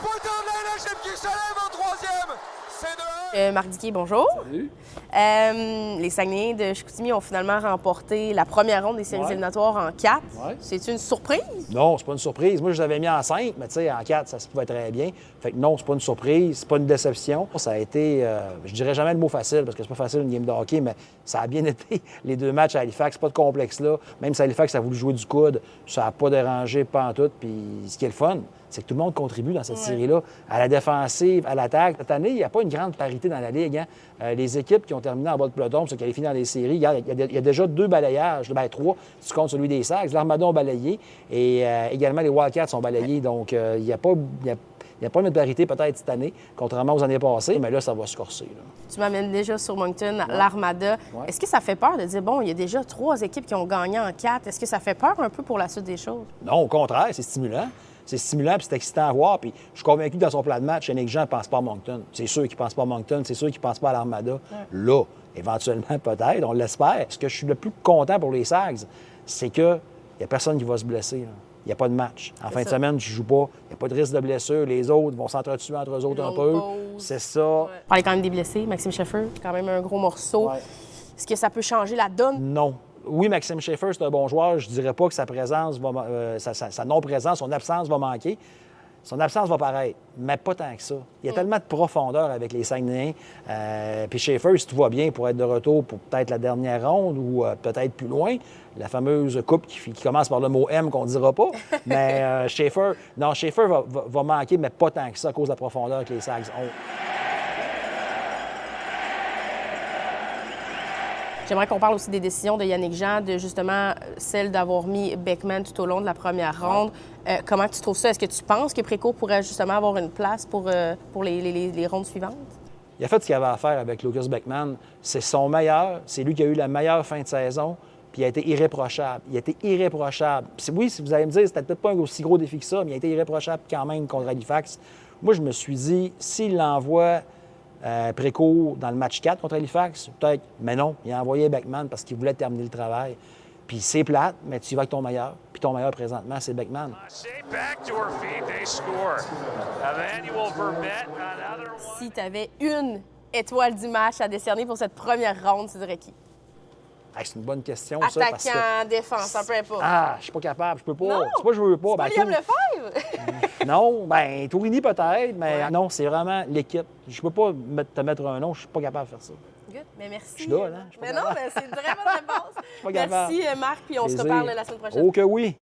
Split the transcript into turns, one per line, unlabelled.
pointeur de la LHM qui se lève en troisième. C'est de 1.
Marc Diquet, bonjour.
Salut.
Les Saguenayens de Chicoutimi ont finalement remporté la première ronde des séries éliminatoires en 4.
Ouais.
C'est une surprise?
Non, c'est pas une surprise. Moi, je les avais mis en 5, mais tu sais, en 4, ça se pouvait très bien. Fait que non, c'est pas une surprise, c'est pas une déception. Ça a été, je dirais jamais le mot facile, parce que c'est pas facile une game de hockey, mais ça a bien été les 2 matchs à Halifax, pas de complexe là. Même si Halifax a voulu jouer du coude, ça n'a pas dérangé pas en tout. Puis ce qui est le fun, c'est que tout le monde contribue dans cette série-là, à la défensive, à l'attaque. Cette année, il n'y a pas une grande parité dans la Ligue. Hein? Les équipes qui ont terminé en bas de peloton se qualifient dans les séries. Regarde, il y a déjà 2 balayages, 3, si tu comptes celui des Sags. L'Armada ont balayé et également les Wildcats sont balayés. Donc, il n'y a pas une parité peut-être cette année, contrairement aux années passées, mais là, ça va se corser. Là.
Tu m'amènes déjà sur Moncton, l'Armada.
Ouais.
Est-ce que ça fait peur de dire, bon, il y a déjà 3 équipes qui ont gagné en 4. Est-ce que ça fait peur un peu pour la suite des choses?
Non, au contraire, c'est stimulant. C'est stimulant puis c'est excitant à voir. Puis je suis convaincu que dans son plan de match, Yannick Jean ne pense pas à Moncton. C'est sûr qu'il ne pense pas à Moncton, c'est sûr qu'il ne pense pas à l'Armada. Là, éventuellement, peut-être, on l'espère. Ce que je suis le plus content pour les Sags, c'est qu'il n'y a personne qui va se blesser. Là. Il n'y a pas de match. En fin de semaine, tu ne joues pas. Il n'y a pas de risque de blessure. Les autres vont s'entretuer entre eux autres un peu. C'est ça.
On parlait quand même des blessés. Maxime Schaeffer, quand même un gros morceau.
Ouais.
Est-ce que ça peut changer la donne?
Non. Oui, Maxime Schaeffer, c'est un bon joueur. Je ne dirais pas que sa présence va, sa non-présence, son absence va manquer. Son absence va paraître, mais pas tant que ça. Il y a tellement de profondeur avec les Saguenayens. Puis Schaeffer, si tout va bien, pour être de retour pour peut-être la dernière ronde ou peut-être plus loin, la fameuse coupe qui commence par le mot M qu'on ne dira pas. Mais Schaeffer va manquer, mais pas tant que ça à cause de la profondeur que les Sags ont.
J'aimerais qu'on parle aussi des décisions de Yannick Jean, de justement celle d'avoir mis Beckman tout au long de la première ronde. Comment tu trouves ça? Est-ce que tu penses que Précourt pourrait justement avoir une place pour les rondes suivantes?
Il a fait ce qu'il avait à faire avec Lucas Beckman. C'est son meilleur. C'est lui qui a eu la meilleure fin de saison. Puis il a été irréprochable. Il a été irréprochable. Puis oui, si vous allez me dire, c'était peut-être pas un aussi gros défi que ça, mais il a été irréprochable quand même contre Halifax. Moi, je me suis dit, s'il l'envoie Précourt dans le match 4 contre Halifax, peut-être. Mais non, il a envoyé Beckman parce qu'il voulait terminer le travail. Puis c'est plate, mais tu y vas avec ton meilleur. Puis ton meilleur présentement, c'est Beckman.
Si tu avais une étoile du match à décerner pour cette première ronde, tu dirais qui?
Hey, c'est une bonne question, ça. Parce que...
Attaquant, défense, un peu importe.
Ah, je suis pas capable, je peux pas.
Non,
C'est pas que je veux pas.
C'est pas Liam Lefebvre?
Non, bien, Tourini peut-être, mais non, c'est vraiment l'équipe. Je peux pas te mettre un nom, je suis pas capable de faire ça.
Good, mais merci.
Je suis là, là.
Mais non, mais c'est une très bonne réponse.
pas capable.
Merci, Marc, puis on se
Plaisir.
reparle la semaine prochaine.
Oh que oui!